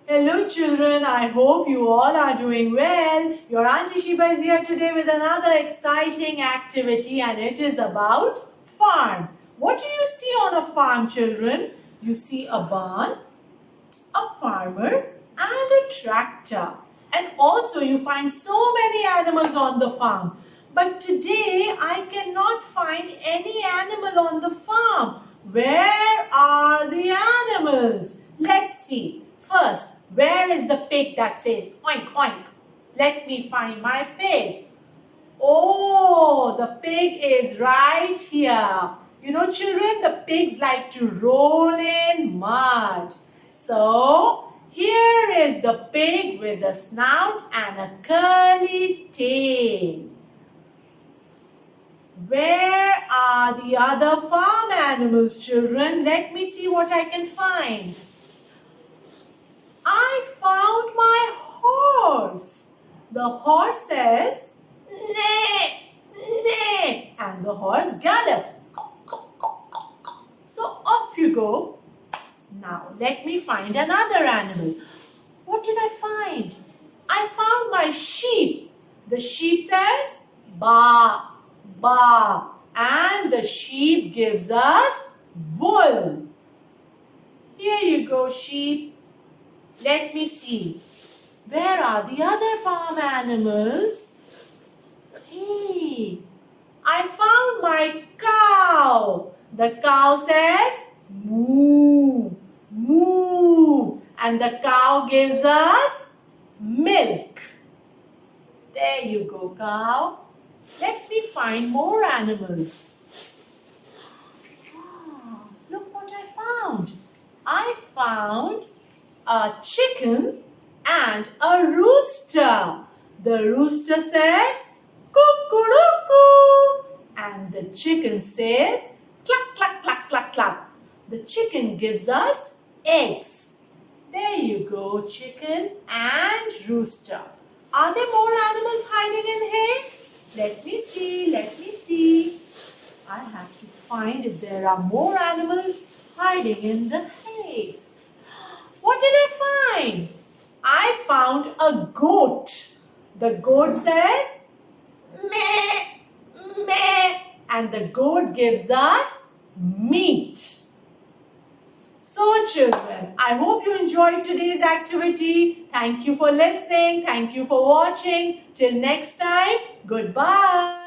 Hello children, I hope you all are doing well. Your Auntie Sheeba is here today with another exciting activity and it is about farm. What do you see on a farm, children? You see a barn, a farmer and a tractor. And also you find so many animals on the farm. But today I cannot find any animal on the farm. Where are the animals? Let's see. First, where is the pig that says oink oink? Let me find my pig. Oh, the pig is right here. You know, children, the pigs like to roll in mud. So, here is the pig with a snout and a curly tail. Where are the other farm animals, children? Let me see what I can find. I found my horse. The horse says, neigh, neigh, and the horse gallops. So off you go. Now let me find another animal. What did I find? I found my sheep. The sheep says, ba, ba, and the sheep gives us wool. Here you go, sheep. Let me see. Where are the other farm animals? Hey, I found my cow. The cow says, moo, moo. And the cow gives us milk. There you go, cow. Let me find more animals. Ah, look what I found. I found a chicken and a rooster. The rooster says, cuckoo-cuckoo, and the chicken says, cluck, cluck, cluck, cluck, cluck. The chicken gives us eggs. There you go, chicken and rooster. Are there more animals hiding in here? Let me see, let me see. I have to find if there are more animals hiding in the hay. What did I find? I found a goat. The goat says, meh, meh, and the goat gives us meat. So children, I hope you enjoyed today's activity. Thank you for listening. Thank you for watching. Till next time, goodbye.